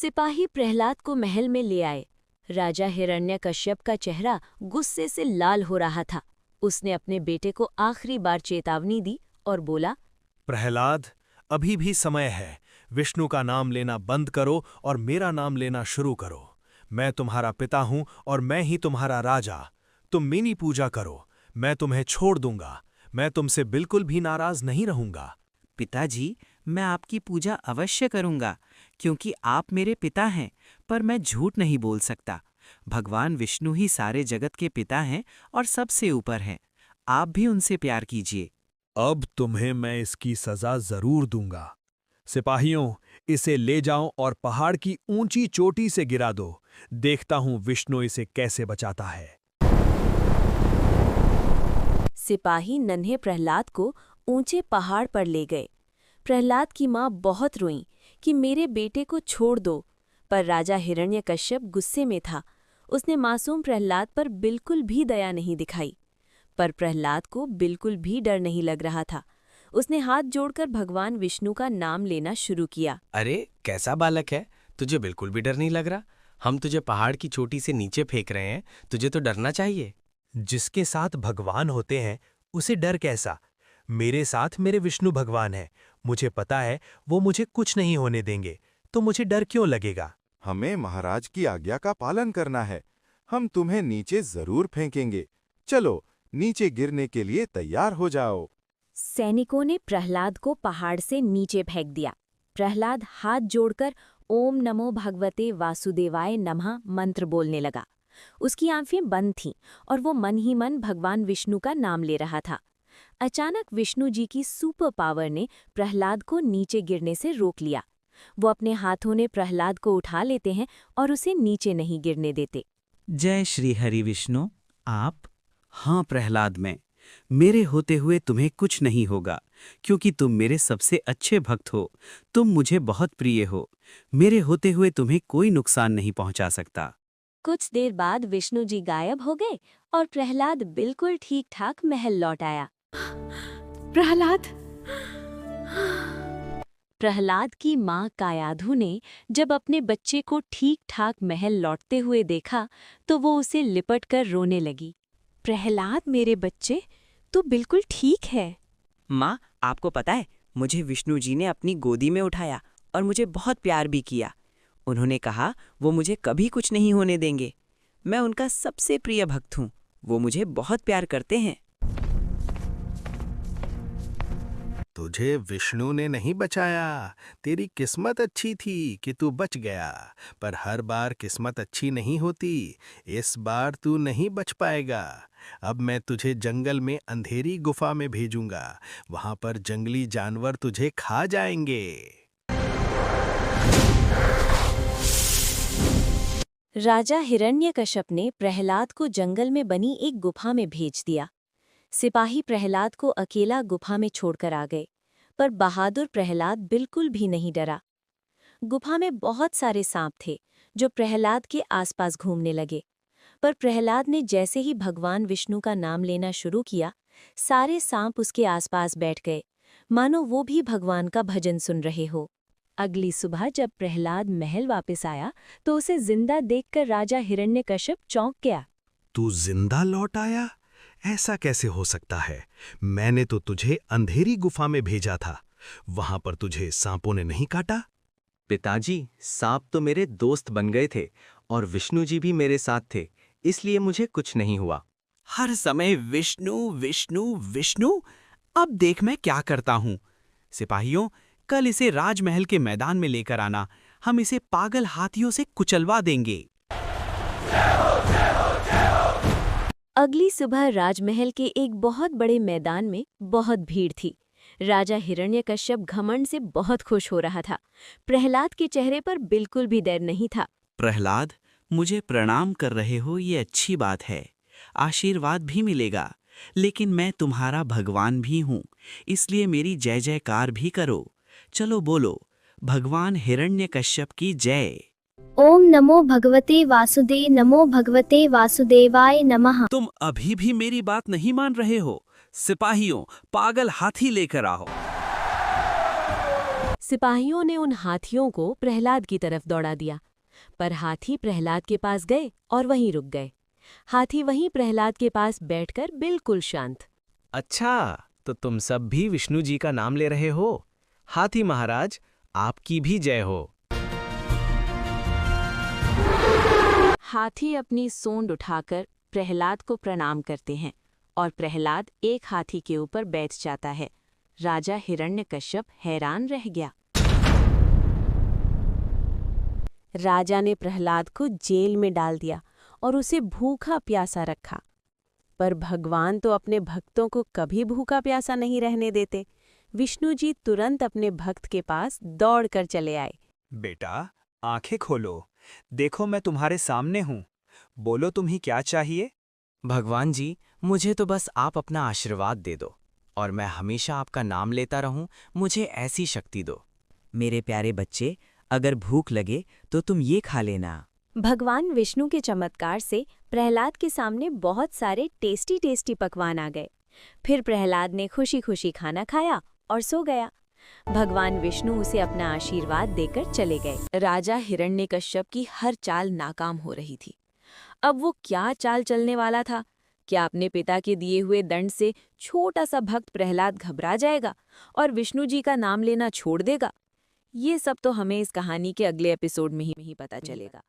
सिपाही प्रहलाद को महल में ले आए। राजा हिरण्यकश्यप का चेहरा गुस्से से लाल हो रहा था। उसने अपने बेटे को आखिरी बार चेतावनी दी और बोला, प्रहलाद, अभी भी समय है। विष्णु का नाम लेना बंद करो और मेरा नाम लेना शुरू करो। मैं तुम्हारा पिता हूं और मैं ही तुम्हारा राजा। तुम मेरी पूजा करो, मैं तुम्हें छोड़ दूंगा। मैं तुमसे बिल्कुल भी नाराज नहीं रहूंगा। पिताजी, मैं आपकी पूजा अवश्य करूंगा, क्योंकि आप मेरे पिता हैं, पर मैं झूठ नहीं बोल सकता। भगवान विष्णु ही सारे जगत के पिता हैं और सबसे ऊपर हैं। आप भी उनसे प्यार कीजिए। अब तुम्हें मैं इसकी सजा जरूर दूंगा। सिपाहियों, इसे ले जाओ और पहाड़ की ऊंची चोटी से गिरा दो। देखता हूं विष्णु इसे कैसे बचाता है। सिपाही नन्हे प्रहलाद को ऊंचे पहाड़ पर ले गए। प्रहलाद की माँ बहुत रोई कि मेरे बेटे को छोड़ दो, पर राजा हिरण्यकश्यप गुस्से में था। उसने मासूम प्रहलाद पर बिल्कुल भी दया नहीं दिखाई। पर प्रहलाद को बिल्कुल भी डर नहीं लग रहा था। उसने हाथ जोड़कर भगवान विष्णु का नाम लेना शुरू किया। अरे कैसा बालक है, तुझे बिल्कुल भी डर नहीं लग रहा। हम तुझे पहाड़ की चोटी से नीचे फेंक रहे हैं, तुझे तो डरना चाहिए। जिसके साथ भगवान होते हैं उसे डर कैसा। मेरे साथ मेरे विष्णु भगवान हैं। मुझे पता है वो मुझे कुछ नहीं होने देंगे, तो मुझे डर क्यों लगेगा। हमें महाराज की आज्ञा का पालन करना है। हम तुम्हें नीचे जरूर फेंकेंगे। चलो, नीचे गिरने के लिए तैयार हो जाओ। सैनिकों ने प्रहलाद को पहाड़ से नीचे फेंक दिया। प्रहलाद हाथ जोड़कर ओम नमो भगवते वासुदेवाय नमः मंत्र बोलने लगा। उसकी आंखें बंद थीं और वो मन ही मन भगवान विष्णु का नाम ले रहा था। अचानक विष्णु जी की सुपर पावर ने प्रहलाद को नीचे गिरने से रोक लिया। वो अपने हाथों ने प्रहलाद को उठा लेते हैं और उसे नीचे नहीं गिरने देते। जय श्री हरि विष्णु। आप? हाँ प्रहलाद, मैं। मेरे होते हुए तुम्हें कुछ नहीं होगा, क्योंकि तुम मेरे सबसे अच्छे भक्त हो। तुम मुझे बहुत प्रिय हो। मेरे होते हुए तुम्हें कोई नुकसान नहीं पहुंचा सकता। कुछ देर बाद विष्णु जी गायब हो गए और प्रहलाद बिल्कुल ठीक-ठाक महल लौट आया। प्रहलाद की माँ कायाधु ने जब अपने बच्चे को ठीक-ठाक महल लौटते हुए देखा तो वो उसे लिपटकर रोने लगी। प्रहलाद मेरे बच्चे, तू बिल्कुल ठीक है। माँ, आपको पता है, मुझे विष्णु जी ने अपनी गोदी में उठाया और मुझे बहुत प्यार भी किया। उन्होंने कहा वो मुझे कभी कुछ नहीं होने देंगे। मैं उनका सबसे प्रिय भक्त हूँ। वो मुझे बहुत प्यार करते हैं। तुझे विष्णु ने नहीं बचाया। तेरी किस्मत अच्छी थी कि तू बच गया, पर हर बार किस्मत अच्छी नहीं होती। इस बार तू नहीं बच पाएगा। अब मैं तुझे जंगल में अंधेरी गुफा में भेजूंगा। वहां पर जंगली जानवर तुझे खा जाएंगे। राजा हिरण्यकश्यप ने प्रहलाद को जंगल में बनी एक गुफा में भेज दिया। सिपाही प्रहलाद को अकेला गुफा में छोड़कर आ गए, पर बहादुर प्रहलाद बिल्कुल भी नहीं डरा। गुफा में बहुत सारे सांप थे जो प्रहलाद के आसपास घूमने लगे, पर प्रहलाद ने जैसे ही भगवान विष्णु का नाम लेना शुरू किया, सारे सांप उसके आसपास बैठ गए, मानो वो भी भगवान का भजन सुन रहे हो। अगली सुबह जब प्रहलाद महल वापस आया तो उसे जिंदा देखकर राजा हिरण्यकश्यप चौंक गया। तू जिंदा लौट आया? ऐसा कैसे हो सकता है? मैंने तो तुझे अंधेरी गुफा में भेजा था। वहां पर तुझे सांपों ने नहीं काटा? पिताजी, सांप तो मेरे दोस्त बन गए थे और विष्णु जी भी मेरे साथ थे, इसलिए मुझे कुछ नहीं हुआ। हर समय विष्णु विष्णु विष्णु। अब देख मैं क्या करता हूँ। सिपाहियों, कल इसे राजमहल के मैदान में लेकर आना। हम इसे पागल हाथियों से कुचलवा देंगे। अगली सुबह राजमहल के एक बहुत बड़े मैदान में बहुत भीड़ थी। राजा हिरण्यकश्यप घमंड से बहुत खुश हो रहा था। प्रहलाद के चेहरे पर बिल्कुल भी डर नहीं था। प्रहलाद, मुझे प्रणाम कर रहे हो ये अच्छी बात है। आशीर्वाद भी मिलेगा, लेकिन मैं तुम्हारा भगवान भी हूँ, इसलिए मेरी जय जयकार भी करो। चलो बोलो, भगवान हिरण्यकश्यप की जय। ओम नमो भगवते वासुदेवाय नमः। तुम अभी भी मेरी बात नहीं मान रहे हो? सिपाहियों, पागल हाथी लेकर आओ। सिपाहियों ने उन हाथियों को प्रहलाद की तरफ दौड़ा दिया, पर हाथी प्रहलाद के पास गए और वहीं रुक गए। हाथी वहीं प्रहलाद के पास बैठकर बिल्कुल शांत। अच्छा, तो तुम सब भी विष्णु जी का नाम ले रहे हो। हाथी महाराज, आपकी भी जय हो। हाथी अपनी सूंड उठाकर प्रहलाद को प्रणाम करते हैं और प्रहलाद एक हाथी के ऊपर बैठ जाता है। राजा हिरण्यकश्यप हैरान रह गया। राजा ने प्रहलाद को जेल में डाल दिया और उसे भूखा प्यासा रखा। पर भगवान तो अपने भक्तों को कभी भूखा प्यासा नहीं रहने देते। विष्णु जी तुरंत अपने भक्त के पास दौड़कर चले आए। बेटा, आंखें खोलो, देखो मैं तुम्हारे सामने हूँ। बोलो तुम्हें क्या चाहिए? भगवान जी, मुझे तो बस आप अपना आशीर्वाद दे दो और मैं हमेशा आपका नाम लेता रहूं। मुझे ऐसी शक्ति दो। मेरे प्यारे बच्चे, अगर भूख लगे तो तुम ये खा लेना। भगवान विष्णु के चमत्कार से प्रहलाद के सामने बहुत सारे टेस्टी टेस्टी पकवान आ गए। फिर प्रहलाद ने खुशी खुशी खाना खाया और सो गया। भगवान विष्णु उसे अपना आशीर्वाद देकर चले गए। राजा हिरण्यकश्यप की हर चाल नाकाम हो रही थी। अब वो क्या चाल चलने वाला था? क्या अपने पिता के दिए हुए दंड से छोटा सा भक्त प्रहलाद घबरा जाएगा और विष्णु जी का नाम लेना छोड़ देगा? ये सब तो हमें इस कहानी के अगले एपिसोड में ही पता चलेगा।